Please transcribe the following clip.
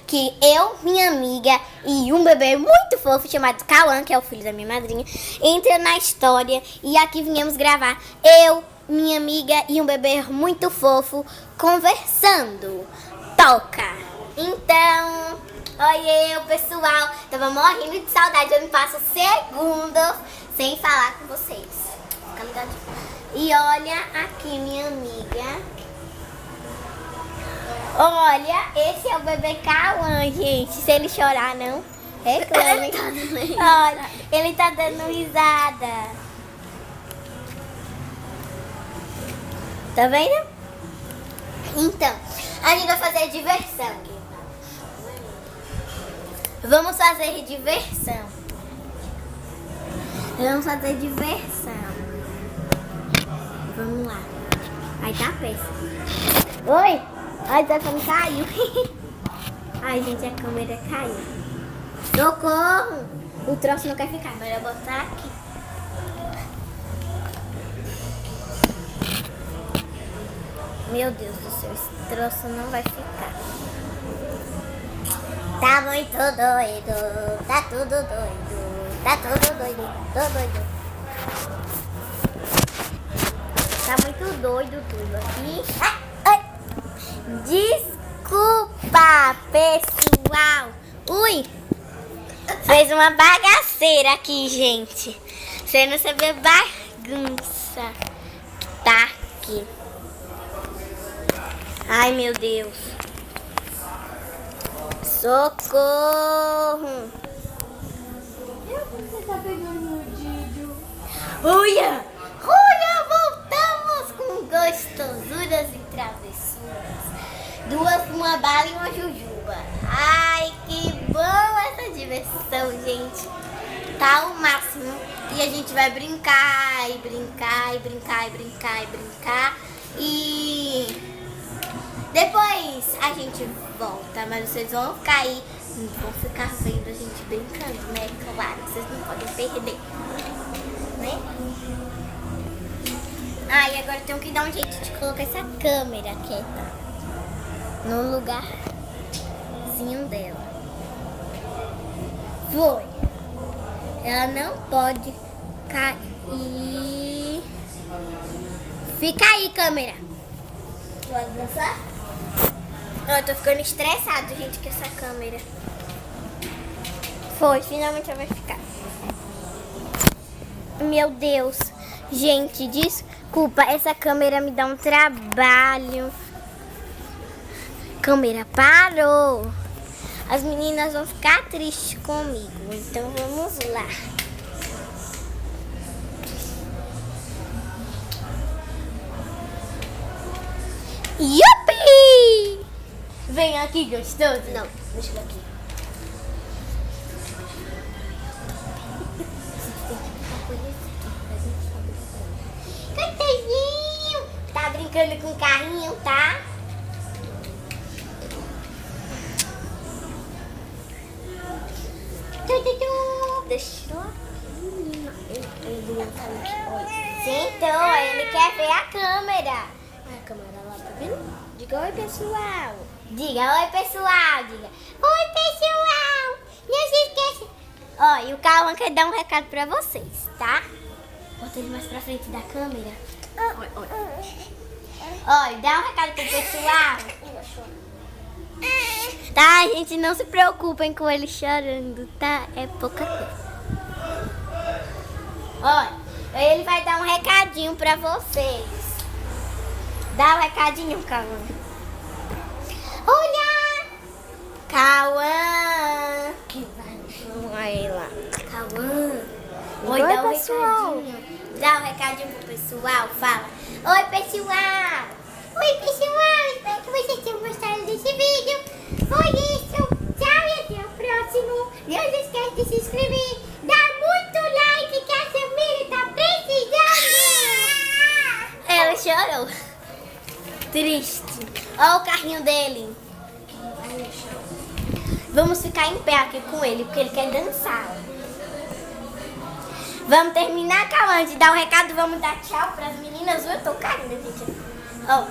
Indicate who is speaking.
Speaker 1: Que eu, minha amiga e um bebê muito fofo chamado Cauã, que é o filho da minha madrinha, entra na história e aqui viemos gravar eu, minha amiga e um bebê muito fofo conversando. Toca! Então, oi eu, pessoal, tava morrendo de saudade, eu não passo segundos sem falar com vocês. Fica ligadinho. E olha aqui minha amiga. Olha, esse é o bebê Cauã, gente. Se ele chorar, não reclame. Olha, ele tá dando risada. Tá vendo? Então, a gente vai fazer diversão. Vamos fazer diversão. Vamos fazer diversão. Vamos lá. Aí tá péssimo. Oi? Ai, o telefone caiu. Ai, gente, a câmera caiu. Socorro! O troço não quer ficar, mas eu vou botar aqui. Meu Deus do céu, esse troço não vai ficar. Tá muito doido, tá tudo doido, tá tudo doido, tô doido. Tá muito doido tudo aqui. Desculpa, pessoal. Ui, fez uma bagaceira aqui, gente. Você não sabe a bagunça que tá aqui. Ai, meu Deus. Socorro.
Speaker 2: Você tá pegando o Didio?
Speaker 1: Olha, olha, voltamos com gostosuras e travessuras. Duas, uma bala e uma jujuba. Ai, que bom essa diversão, gente. Tá o máximo. E a gente vai brincar, e brincar, e brincar, e brincar, e brincar. E depois a gente volta, mas vocês vão ficar aí, vão ficar vendo a gente brincando, né? Claro, vocês não podem perder, né? Ah, e agora eu tenho que dar um jeito de colocar essa câmera quieta no lugarzinho dela. Foi. Ela não pode cair. Fica aí, câmera. Pode dançar? Eu tô ficando estressado, gente, com essa câmera. Foi, finalmente ela vai ficar. Meu Deus. Gente, desculpa, essa câmera me dá um trabalho. Câmera parou. As meninas vão ficar tristes comigo, então vamos lá. Yupi! Vem aqui, gostoso. Não, deixa eu aqui. Gostosinho! Tá brincando com o carrinho, tá? Deixa eu aqui. Ele não tá aqui. Sentou, ele quer ver a câmera. A câmera lá, tá vendo? Diga oi, pessoal. Diga oi, pessoal. Diga oi, pessoal. Não se esqueça. Ó, e o Cauã quer dar um recado pra vocês, tá? Bota ele mais pra frente da câmera. Ó, dá um recado pro pessoal. Tá, gente, não se preocupem com ele chorando, tá? É pouca coisa. Olha, ele vai dar um recadinho pra vocês. Dá um recadinho, Cauã. Olha! Cauã! Que vai chamar ele lá. Cauã! Oi, dá um
Speaker 2: pessoal.
Speaker 1: recadinho. Dá um recadinho pro pessoal, fala. Oi, pessoal! Oi, pessoal! Espero que vocês tenham gostado desse vídeo. Foi isso. Tchau e até o próximo. Não se esquece de se inscrever. Dá muito like que a família tá precisando. Ela chorou. Triste. Olha o carrinho dele. Vamos ficar em pé aqui com ele, porque ele quer dançar. Vamos terminar, Cauã, de dar um recado. Vamos dar tchau pras meninas. Eu tô caindo, gente. Ó.